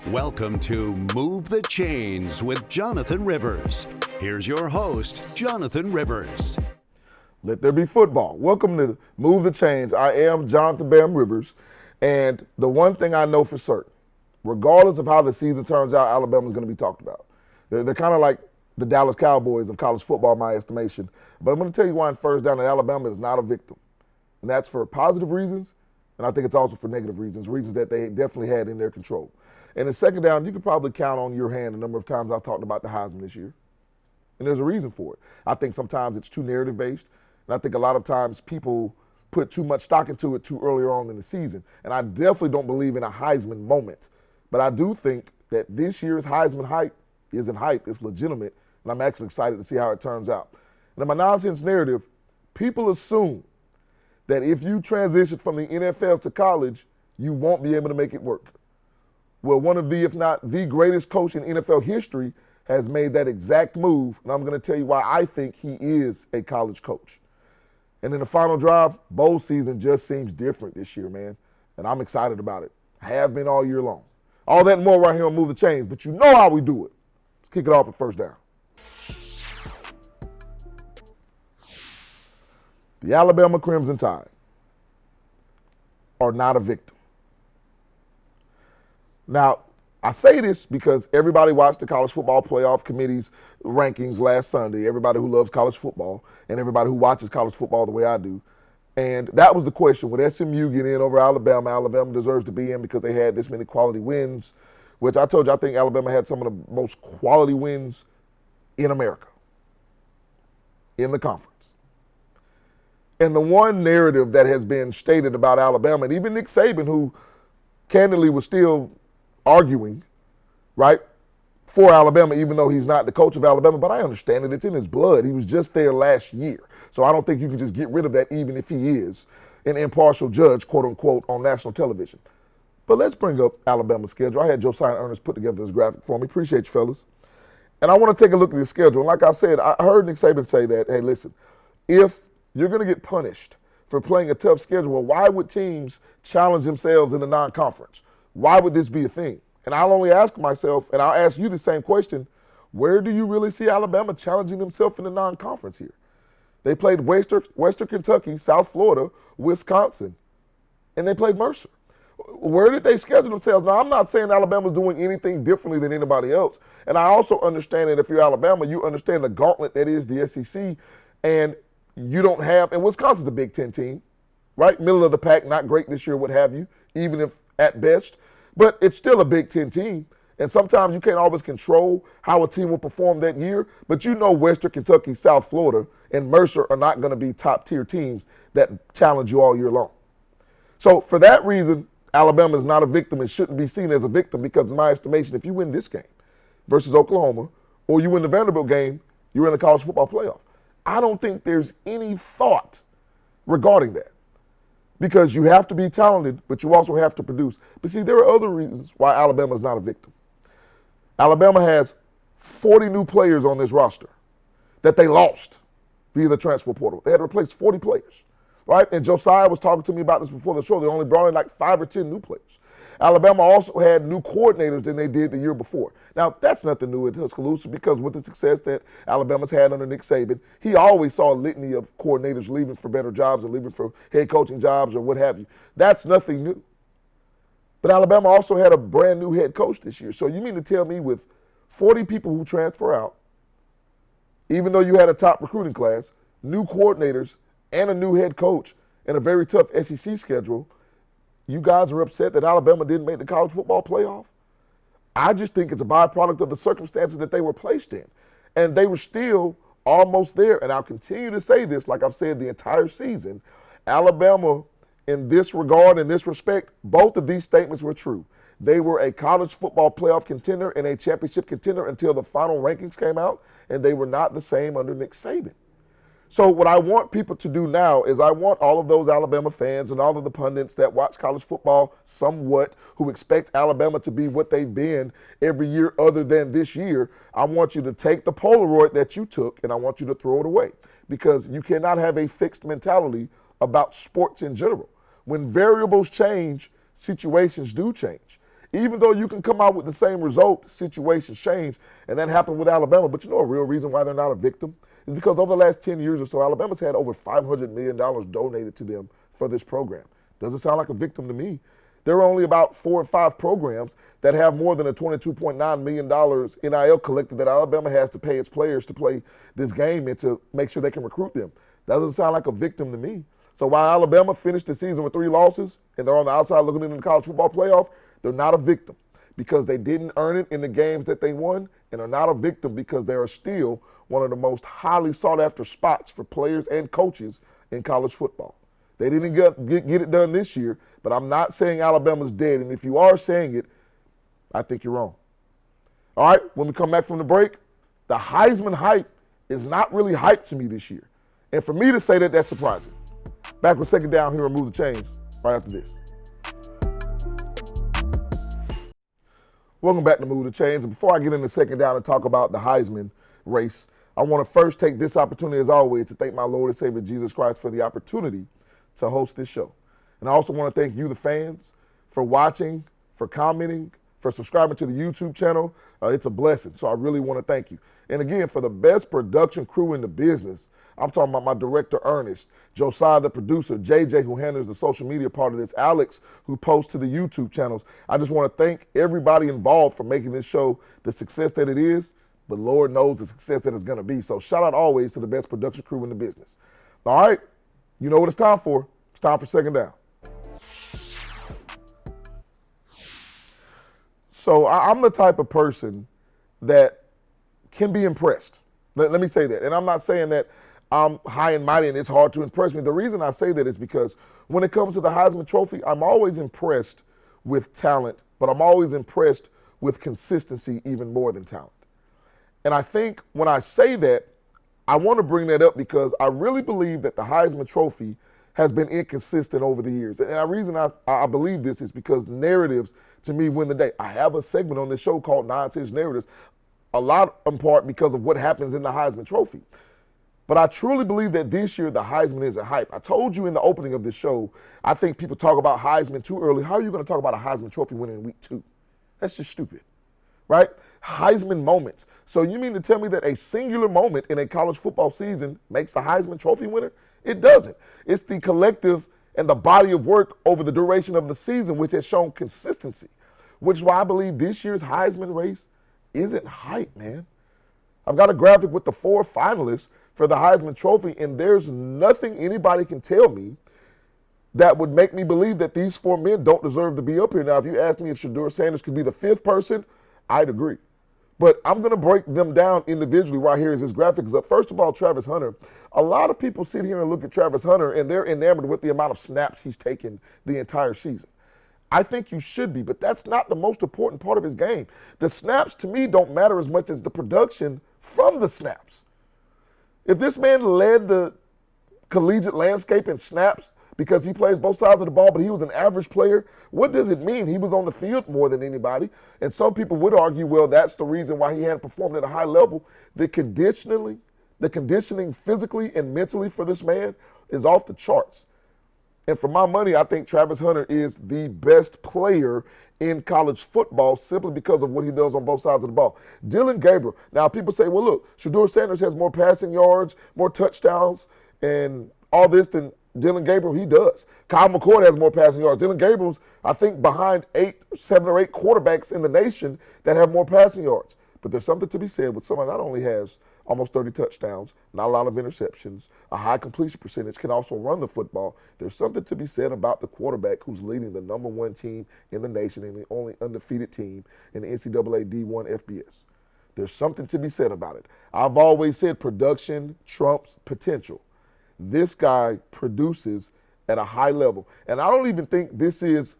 Welcome to Move the Chains with Jonathan Rivers. Here's your host, Jonathan Rivers. Let there be football. Welcome to Move the Chains. I am Jonathan Bam Rivers, and the one thing I know for certain, regardless of how the season turns out, Alabama's going to be talked about. They're kind of like the Dallas Cowboys of college football, in my estimation. But I'm going to tell you why in first down that Alabama is not a victim. And that's for positive reasons, and I think it's also for negative reasons that they definitely had in their control. And in second down, you could probably count on your hand the number of times I've talked about the Heisman this year. And there's a reason for it. I think sometimes it's too narrative-based, and I think a lot of times people put too much stock into it too earlier on in the season. And I definitely don't believe in a Heisman moment. But I do think that this year's Heisman hype isn't hype, it's legitimate, and I'm actually excited to see how it turns out. And in my nonsense narrative, people assume that if you transition from the NFL to college, you won't be able to make it work. Well, one of the, if not the greatest coach in NFL history has made that exact move, and I'm going to tell you why I think he is a college coach. And in the final drive, bowl season just seems different this year, man, and I'm excited about it. I have been all year long. All that and more right here on Move the Chains, but you know how we do it. Let's kick it off at first down. The Alabama Crimson Tide are not a victim. Now, I say this because everybody watched the college football playoff committee's rankings last Sunday, everybody who loves college football and everybody who watches college football the way I do. And that was the question. Would SMU get in over Alabama? Alabama deserves to be in because they had this many quality wins, which I told you I think Alabama had some of the most quality wins in America, in the conference. And the one narrative that has been stated about Alabama, and even Nick Saban, who candidly was still arguing, right, for Alabama, even though he's not the coach of Alabama, but I understand it. It's in his blood. He was just there last year. So I don't think you can just get rid of that even if he is an impartial judge, quote unquote, on national television. But let's bring up Alabama's schedule. I had Josiah Ernest put together this graphic for me. Appreciate you, fellas. And I want to take a look at the schedule. And like I said, I heard Nick Saban say that, hey, listen, if you're going to get punished for playing a tough schedule, well, why would teams challenge themselves in the non-conference? Why would this be a thing? And I'll only ask myself, and I'll ask you the same question, where do you really see Alabama challenging themselves in the non-conference here? They played Western Kentucky, South Florida, Wisconsin, and they played Mercer. Where did they schedule themselves? Now, I'm not saying Alabama's doing anything differently than anybody else. And I also understand that if you're Alabama, you understand the gauntlet that is the SEC, and you don't have, and Wisconsin's a Big Ten team, right? Middle of the pack, not great this year, what have you, even if at best. But it's still a Big Ten team, and sometimes you can't always control how a team will perform that year, but you know Western Kentucky, South Florida, and Mercer are not going to be top-tier teams that challenge you all year long. So for that reason, Alabama is not a victim and shouldn't be seen as a victim because in my estimation, if you win this game versus Oklahoma or you win the Vanderbilt game, you're in the college football playoff. I don't think there's any thought regarding that. Because you have to be talented, but you also have to produce. But see, there are other reasons why Alabama is not a victim. Alabama has 40 new players on this roster that they lost via the transfer portal. They had to replace 40 players, right? And Josiah was talking to me about this before the show. They only brought in like 5 or 10 new players. Alabama also had new coordinators than they did the year before. Now, that's nothing new in Tuscaloosa because with the success that Alabama's had under Nick Saban, he always saw a litany of coordinators leaving for better jobs or leaving for head coaching jobs or what have you. That's nothing new. But Alabama also had a brand new head coach this year. So you mean to tell me with 40 people who transfer out, even though you had a top recruiting class, new coordinators, and a new head coach, and a very tough SEC schedule, you guys are upset that Alabama didn't make the college football playoff? I just think it's a byproduct of the circumstances that they were placed in. And they were still almost there. And I'll continue to say this like I've said the entire season. Alabama, in this regard, in this respect, both of these statements were true. They were a college football playoff contender and a championship contender until the final rankings came out, and they were not the same under Nick Saban. So what I want people to do now is I want all of those Alabama fans and all of the pundits that watch college football somewhat, who expect Alabama to be what they've been every year other than this year, I want you to take the Polaroid that you took and I want you to throw it away because you cannot have a fixed mentality about sports in general. When variables change, situations do change. Even though you can come out with the same result, situations change, and that happened with Alabama. But you know a real reason why they're not a victim is because over the last 10 years or so, Alabama's had over $500 million donated to them for this program. Doesn't sound like a victim to me. There are only about 4 or 5 programs that have more than a $22.9 million NIL collected that Alabama has to pay its players to play this game and to make sure they can recruit them. Doesn't sound like a victim to me. So while Alabama finished the season with 3 losses and they're on the outside looking into the college football playoff, they're not a victim because they didn't earn it in the games that they won, and are not a victim because they are still one of the most highly sought-after spots for players and coaches in college football. They didn't get it done this year, but I'm not saying Alabama's dead, and if you are saying it, I think you're wrong. All right, when we come back from the break, the Heisman hype is not really hype to me this year. And for me to say that, that's surprising. Back with Second Down here on Move the Chains right after this. Welcome back to Move the Chains. And before I get into Second Down and talk about the Heisman race, I want to first take this opportunity, as always, to thank my Lord and Savior Jesus Christ for the opportunity to host this show. And I also want to thank you, the fans, for watching, for commenting, for subscribing to the YouTube channel. It's a blessing, so I really want to thank you. And again, for the best production crew in the business, I'm talking about my director, Ernest, Josiah, the producer, JJ, who handles the social media part of this, Alex, who posts to the YouTube channels. I just want to thank everybody involved for making this show the success that it is, but Lord knows the success that it's going to be. So shout out always to the best production crew in the business. All right, you know what it's time for. It's time for Second Down. So I'm the type of person that can be impressed. Let me say that. And I'm not saying that I'm high and mighty and it's hard to impress me. The reason I say that is because when it comes to the Heisman Trophy, I'm always impressed with talent, but I'm always impressed with consistency even more than talent. And I think when I say that, I want to bring that up because I really believe that the Heisman Trophy has been inconsistent over the years. And the reason I believe this is because narratives, to me, win the day. I have a segment on this show called Nonsense Narratives, a lot in part because of what happens in the Heisman Trophy. But I truly believe that this year the Heisman isn't hype. I told you in the opening of this show, I think people talk about Heisman too early. How are you going to talk about a Heisman Trophy winner in week 2? That's just stupid, right? Heisman moments. So you mean to tell me that a singular moment in a college football season makes a Heisman Trophy winner? It doesn't. It's the collective and the body of work over the duration of the season which has shown consistency, which is why I believe this year's Heisman race isn't hype, man. I've got a graphic with the 4 finalists for the Heisman Trophy, and there's nothing anybody can tell me that would make me believe that these 4 men don't deserve to be up here. Now, if you ask me if Shedeur Sanders could be the 5th person, I'd agree. But I'm going to break them down individually right here as this graphic is up. First of all, Travis Hunter. A lot of people sit here and look at Travis Hunter, and they're enamored with the amount of snaps he's taken the entire season. I think you should be, but that's not the most important part of his game. The snaps, to me, don't matter as much as the production from the snaps. If this man led the collegiate landscape in snaps because he plays both sides of the ball, but he was an average player, what does it mean? He was on the field more than anybody. And some people would argue, well, that's the reason why he hadn't performed at a high level. The conditioning physically and mentally for this man is off the charts. And for my money, I think Travis Hunter is the best player in college football simply because of what he does on both sides of the ball. Dillon Gabriel. Now, people say, well, look, Shedeur Sanders has more passing yards, more touchdowns, and all this than Dillon Gabriel. He does. Kyle McCord has more passing yards. Dillon Gabriel's, I think, behind 7 or 8 quarterbacks in the nation that have more passing yards. But there's something to be said with someone that not only has almost 30 touchdowns, not a lot of interceptions, a high completion percentage, can also run the football. There's something to be said about the quarterback who's leading the number 1 team in the nation and the only undefeated team in the NCAA D1 FBS. There's something to be said about it. I've always said production trumps potential. This guy produces at a high level. And I don't even think this is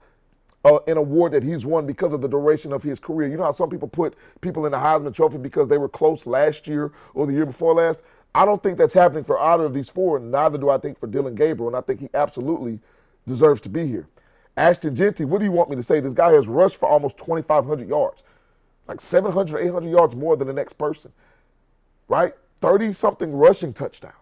an award that he's won because of the duration of his career. You know how some people put people in the Heisman Trophy because they were close last year or the year before last? I don't think that's happening for either of these 4, and neither do I think for Dillon Gabriel, and I think he absolutely deserves to be here. Ashton Jeanty, what do you want me to say? This guy has rushed for almost 2,500 yards, like 700, 800 yards more than the next person, right? 30-something rushing touchdowns.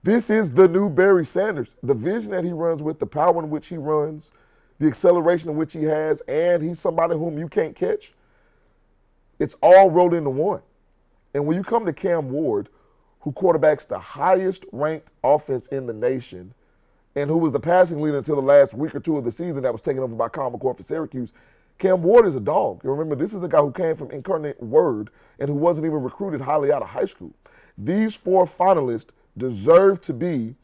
This is the new Barry Sanders. The vision that he runs with, the power in which he runs, the acceleration in which he has, and he's somebody whom you can't catch, it's all rolled into one. And when you come to Cam Ward, who quarterbacks the highest ranked offense in the nation, and who was the passing leader until the last week or two of the season that was taken over by Kyle McCord for Syracuse, Cam Ward is a dog. You remember, this is a guy who came from Incarnate Word and who wasn't even recruited highly out of high school. These 4 finalists deserve to be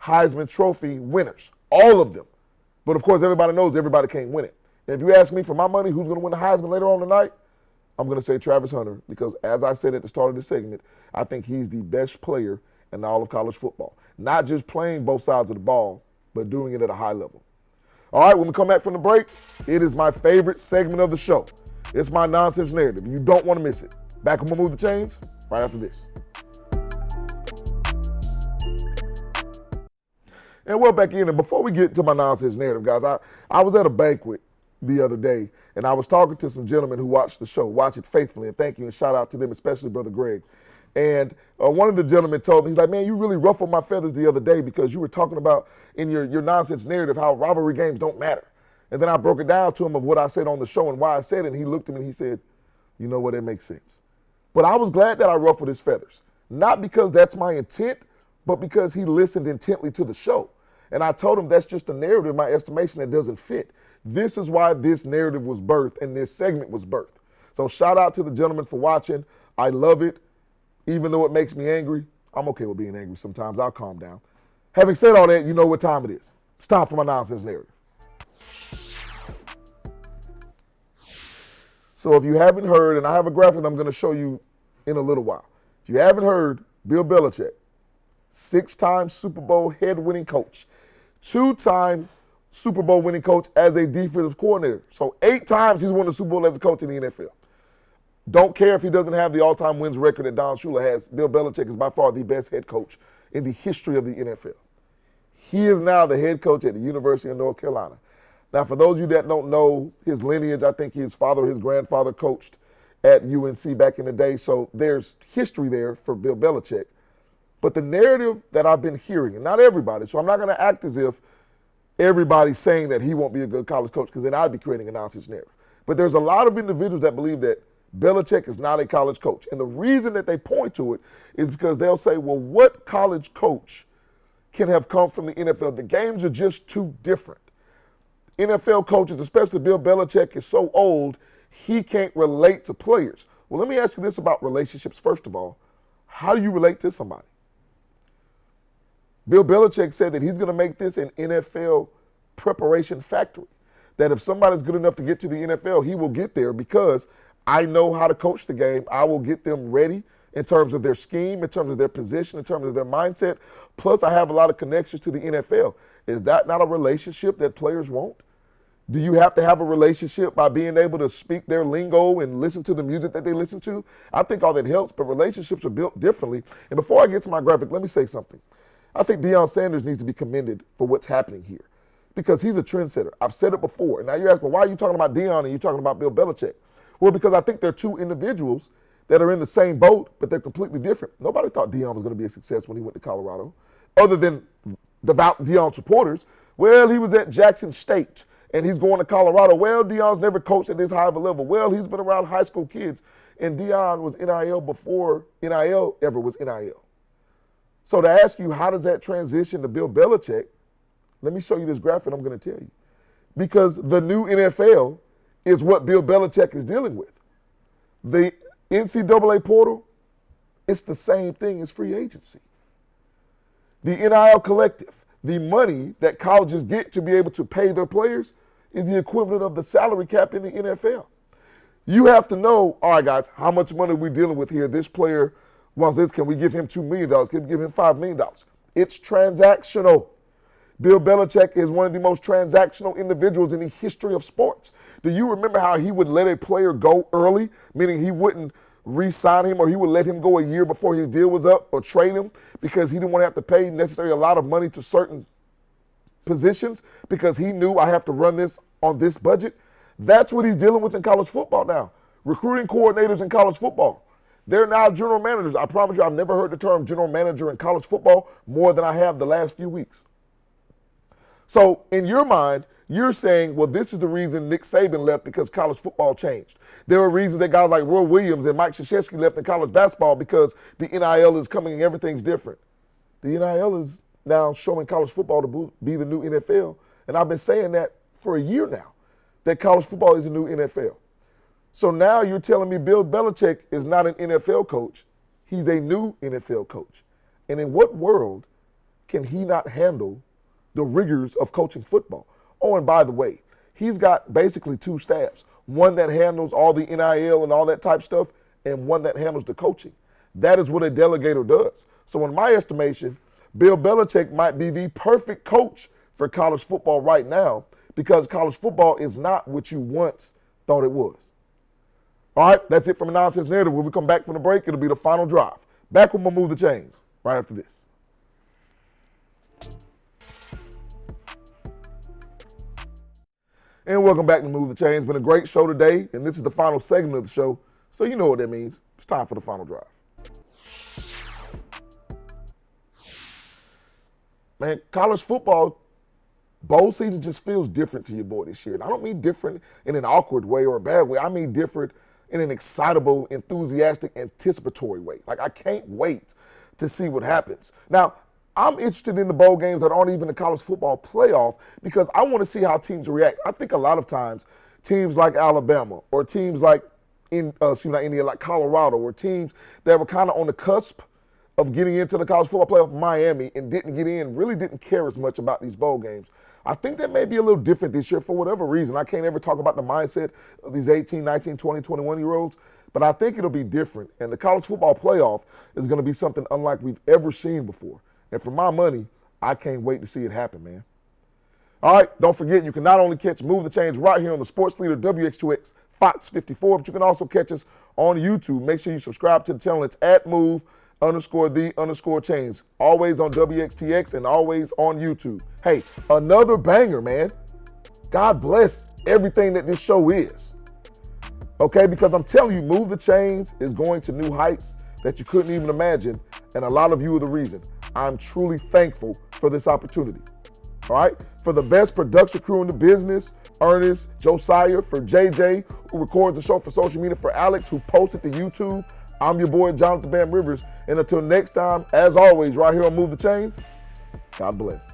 Heisman Trophy winners, all of them. But of course, everybody knows everybody can't win it. And if you ask me for my money, who's going to win the Heisman later on tonight, I'm going to say Travis Hunter, because as I said at the start of this segment, I think he's the best player in all of college football. Not just playing both sides of the ball, but doing it at a high level. All right, when we come back from the break, it is my favorite segment of the show. It's my nonsense narrative. You don't want to miss it. Back when we move the chains, right after this. And we're back in. And before we get to my nonsense narrative, guys, I was at a banquet the other day, and I was talking to some gentlemen who watch the show, watch it faithfully, and thank you, and shout out to them, especially Brother Greg. And one of the gentlemen told me, he's like, man, you really ruffled my feathers the other day because you were talking about in your nonsense narrative how rivalry games don't matter. And then I broke it down to him of what I said on the show and why I said it, and he looked at me and he said, you know what, that makes sense. But I was glad that I ruffled his feathers, not because that's my intent, but because he listened intently to the show. And I told him that's just a narrative, in my estimation, that doesn't fit. This is why this narrative was birthed and this segment was birthed. So shout out to the gentleman for watching. I love it. Even though it makes me angry, I'm okay with being angry sometimes. I'll calm down. Having said all that, you know what time it is. It's time for my nonsense narrative. So if you haven't heard, and I have a graphic I'm going to show you in a little while. If you haven't heard, Bill Belichick, 6-time Super Bowl head winning coach, 2-time Super Bowl winning coach as a defensive coordinator. So 8 times he's won the Super Bowl as a coach in the NFL. Don't care if he doesn't have the all-time wins record that Don Shula has. Bill Belichick is by far the best head coach in the history of the NFL. He is now the head coach at the University of North Carolina. Now, for those of you that don't know his lineage, I think his father or his grandfather coached at UNC back in the day, so there's history there for Bill Belichick. But the narrative that I've been hearing, and not everybody, so I'm not going to act as if everybody's saying that he won't be a good college coach, because then I'd be creating a nonsense narrative. But there's a lot of individuals that believe that Belichick is not a college coach. And the reason that they point to it is because they'll say, well, what college coach can have come from the NFL? The games are just too different. NFL coaches, especially Bill Belichick, is so old, he can't relate to players. Well, let me ask you this about relationships first of all. How do you relate to somebody? Bill Belichick said that he's going to make this an NFL preparation factory. That if somebody's good enough to get to the NFL, he will get there because I know how to coach the game. I will get them ready in terms of their scheme, in terms of their position, in terms of their mindset. Plus, I have a lot of connections to the NFL. Is that not a relationship that players want? Do you have to have a relationship by being able to speak their lingo and listen to the music that they listen to? I think all that helps, but relationships are built differently. And before I get to my graphic, let me say something. I think Deion Sanders needs to be commended for what's happening here because he's a trendsetter. I've said it before. And now you're asking, why are you talking about Deion and you're talking about Bill Belichick? Well, because I think they're two individuals that are in the same boat, but they're completely different. Nobody thought Deion was going to be a success when he went to Colorado, other than devout Deion supporters. Well, he was at Jackson State, and he's going to Colorado. Well, Deion's never coached at this high of a level. Well, he's been around high school kids, and Deion was NIL before NIL ever was NIL. So to ask you, how does that transition to Bill Belichick, let me show you this graphic I'm going to tell you. Because the new NFL is what Bill Belichick is dealing with. The NCAA portal, it's the same thing as free agency. The NIL collective, the money that colleges get to be able to pay their players is the equivalent of the salary cap in the NFL. You have to know, all right, guys, how much money are we dealing with here? This player wants this. Can we give him $2 million? Can we give him $5 million? It's transactional. Bill Belichick is one of the most transactional individuals in the history of sports. Do you remember how he would let a player go early, meaning he wouldn't re-sign him or he would let him go a year before his deal was up or trade him because he didn't want to have to pay necessarily a lot of money to certain positions because he knew I have to run this on this budget? That's what he's dealing with in college football now. Recruiting coordinators in college football. They're now general managers. I promise you, I've never heard the term general manager in college football more than I have the last few weeks. So in your mind, You're saying, well, this is the reason Nick Saban left because college football changed. There were reasons that guys like Roy Williams and Mike Krzyzewski left in college basketball because the NIL is coming and everything's different. The NIL is now showing college football to be the new NFL. And I've been saying that for a year now, that college football is the new NFL. So now you're telling me Bill Belichick is not an NFL coach. He's a new NFL coach. And in what world can he not handle the rigors of coaching football? Oh, and by the way, he's got basically two staffs, one that handles all the NIL and all that type stuff, and one that handles the coaching. That is what a delegator does. So in my estimation, Bill Belichick might be the perfect coach for college football right now because college football is not what you once thought it was. All right, that's it from a Nonsense Narrative. When we come back from the break, it'll be the final drive. Back when we'll move the chains right after this. And welcome back to Move the Chains. It's been a great show today, and this is the final segment of the show, so you know what that means. It's time for the final drive. Man, college football, bowl season just feels different to your boy this year. And I don't mean different in an awkward way or a bad way. I mean different in an excitable, enthusiastic, anticipatory way. Like, I can't wait to see what happens. Now, I'm interested in the bowl games that aren't even the college football playoff because I want to see how teams react. I think a lot of times teams like Alabama or teams like like Colorado or teams that were kind of on the cusp of getting into the college football playoff, Miami, and didn't get in, really didn't care as much about these bowl games. I think that may be a little different this year for whatever reason. I can't ever talk about the mindset of these 18, 19, 20, 21-year-olds, but I think it'll be different. And the college football playoff is going to be something unlike we've ever seen before. And for my money, I can't wait to see it happen, man. All right, don't forget, you can not only catch Move the Change right here on the Sports Leader WX2X Fox 54, but you can also catch us on YouTube. Make sure you subscribe to the channel. It's @move_the_chains. Always on WXTX and always on YouTube. Hey, another banger, man. God bless everything that this show is. Okay, because I'm telling you, Move the Chains is going to new heights that you couldn't even imagine, and a lot of you are the reason. I'm truly thankful for this opportunity. All right? For the best production crew in the business, Ernest, Josiah, for JJ, who records the show for social media, for Alex, who posted to YouTube, I'm your boy, Jonathan Bam Rivers. And until next time, as always, right here on Move the Chains, God bless.